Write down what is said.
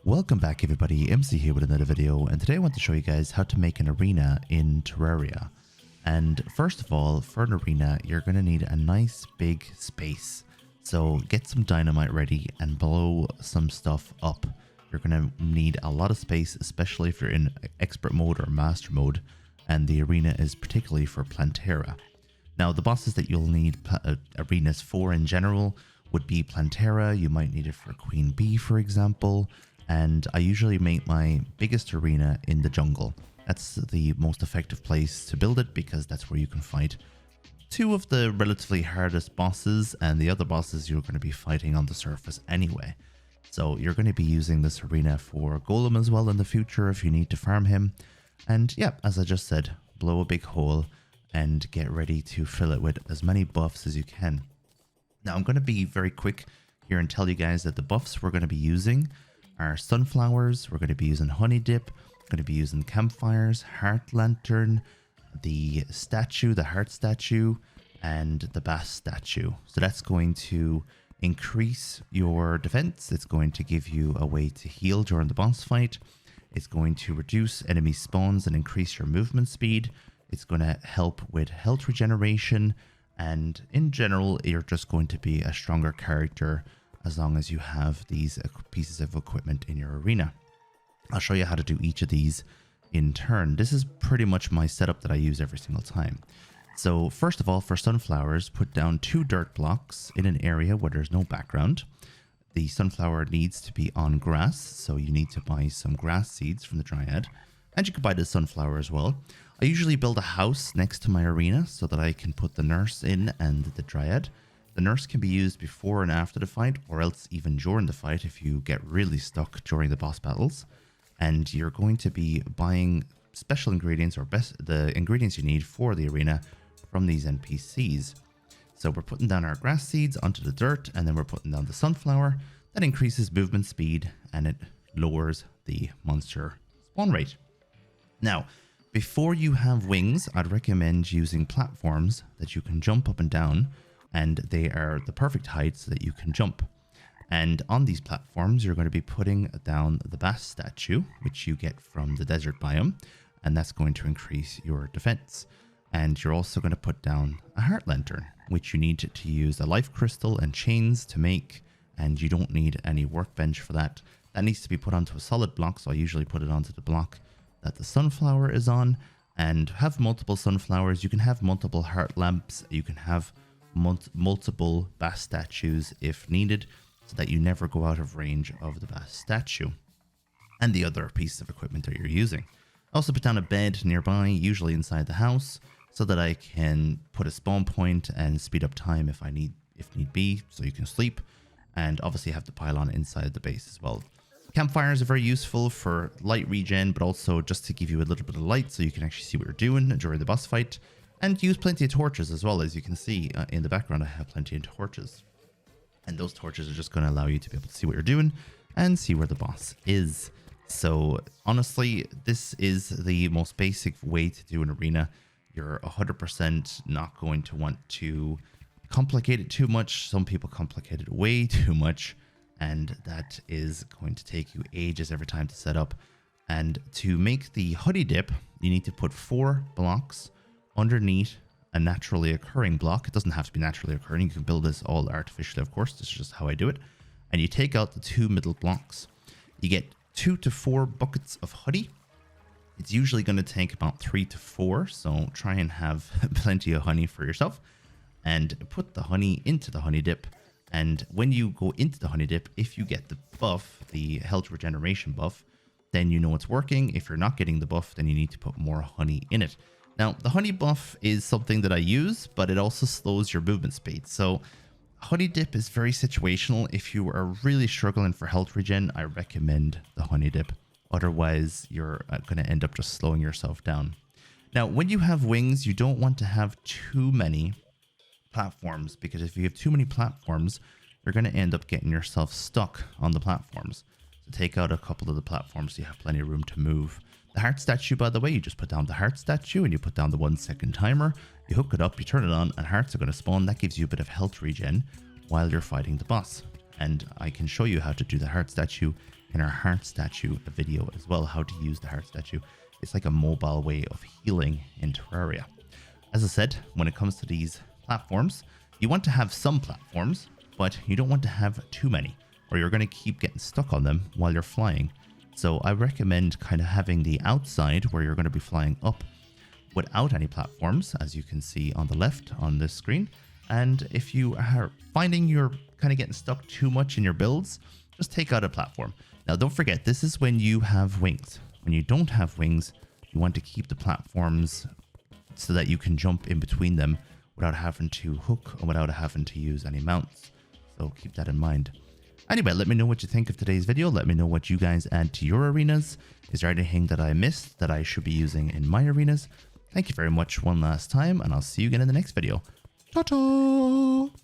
Welcome back everybody, MC here with another video, and today I want to show you guys how to make an arena in Terraria. And first of all, for an arena, you're going to need a nice big space. So get some dynamite ready and blow some stuff up. You're going to need a lot of space, especially if you're in expert mode or master mode, and the arena is particularly for Plantera. Now the bosses that you'll need arenas for in general would be Plantera. You might need it for Queen Bee, for example. And I usually make my biggest arena in the jungle. That's the most effective place to build it because that's where you can fight two of the relatively hardest bosses, and the other bosses you're going to be fighting on the surface anyway. So you're going to be using this arena for Golem as well in the future if you need to farm him. And yeah, as I just said, blow a big hole and get ready to fill it with as many buffs as you can. Now I'm going to be very quick here and tell you guys that the buffs we're going to be using are sunflowers. We're going to be using honey dip, going to be using campfires, heart lantern, the statue, the heart statue, and the bass statue. So that's going to increase your defense. It's going to give you a way to heal during the boss fight. It's going to reduce enemy spawns and increase your movement speed. It's going to help with health regeneration, and in general you're just going to be a stronger character as long as you have these pieces of equipment in your arena. I'll show you how to do each of these in turn. This is pretty much my setup that I use every single time. So first of all, for sunflowers, put down 2 dirt blocks in an area where there's no background. The sunflower needs to be on grass, so you need to buy some grass seeds from the Dryad. And you can buy the sunflower as well. I usually build a house next to my arena so that I can put the nurse in and the Dryad. The nurse can be used before and after the fight, or else even during the fight if you get really stuck during the boss battles. And you're going to be buying special ingredients, or the ingredients you need for the arena from these NPCs. So we're putting down our grass seeds onto the dirt, and then we're putting down the sunflower. That increases movement speed and it lowers the monster spawn rate. Now, before you have wings, I'd recommend using platforms that you can jump up and down, and they are the perfect height so that you can jump. And on these platforms, you're going to be putting down the bass statue, which you get from the desert biome, and that's going to increase your defense. And you're also going to put down a heart lantern, which you need to use a life crystal and chains to make, and you don't need any workbench for that. That needs to be put onto a solid block, so I usually put it onto the block that the sunflower is on, and have multiple sunflowers. You can have multiple heart lamps, you can have multiple bass statues if needed, so that you never go out of range of the bass statue and the other pieces of equipment that you're using. I also put down a bed nearby, usually inside the house, so that I can put a spawn point and speed up time if need be, so you can sleep, and obviously have the pylon inside the base as well. Campfires are very useful for light regen, but also just to give you a little bit of light so you can actually see what you're doing during the boss fight. And use plenty of torches as well. As you can see in the background, I have plenty of torches. And those torches are just going to allow you to be able to see what you're doing and see where the boss is. So honestly, this is the most basic way to do an arena. You're 100% not going to want to complicate it too much. Some people complicate it way too much, and that is going to take you ages every time to set up. And to make the honey dip, you need to put 4 blocks underneath a naturally occurring block. It doesn't have to be naturally occurring. You can build this all artificially, of course. This is just how I do it. And you take out the 2 middle blocks. You get 2 to 4 buckets of honey. It's usually going to take about 3 to 4, so try and have plenty of honey for yourself. And put the honey into the honey dip. And when you go into the honey dip, if you get the buff, the health regeneration buff, then you know it's working. If you're not getting the buff, then you need to put more honey in it. Now, the honey buff is something that I use, but it also slows your movement speed. So honey dip is very situational. If you are really struggling for health regen, I recommend the honey dip. Otherwise, you're going to end up just slowing yourself down. Now, when you have wings, you don't want to have too many platforms, because if you have too many platforms, you're going to end up getting yourself stuck on the platforms. So take out a couple of the platforms so you have plenty of room to move. The heart statue, by the way, you just put down the heart statue and you put down the 1-second timer. You hook it up, you turn it on, and hearts are going to spawn. That gives you a bit of health regen while you're fighting the boss. And I can show you how to do the heart statue in our heart statue a video as well, how to use the heart statue. It's like a mobile way of healing in Terraria. As I said, when it comes to these platforms, you want to have some platforms, but you don't want to have too many, or you're going to keep getting stuck on them while you're flying. So I recommend kind of having the outside where you're going to be flying up without any platforms, as you can see on the left on this screen. And if you are finding you're kind of getting stuck too much in your builds, just take out a platform. Now, don't forget, this is when you have wings. When you don't have wings, you want to keep the platforms so that you can jump in between them without having to hook or without having to use any mounts. So keep that in mind. Anyway, let me know what you think of today's video. Let me know what you guys add to your arenas. Is there anything that I missed that I should be using in my arenas? Thank you very much one last time, and I'll see you again in the next video. Ta-ta!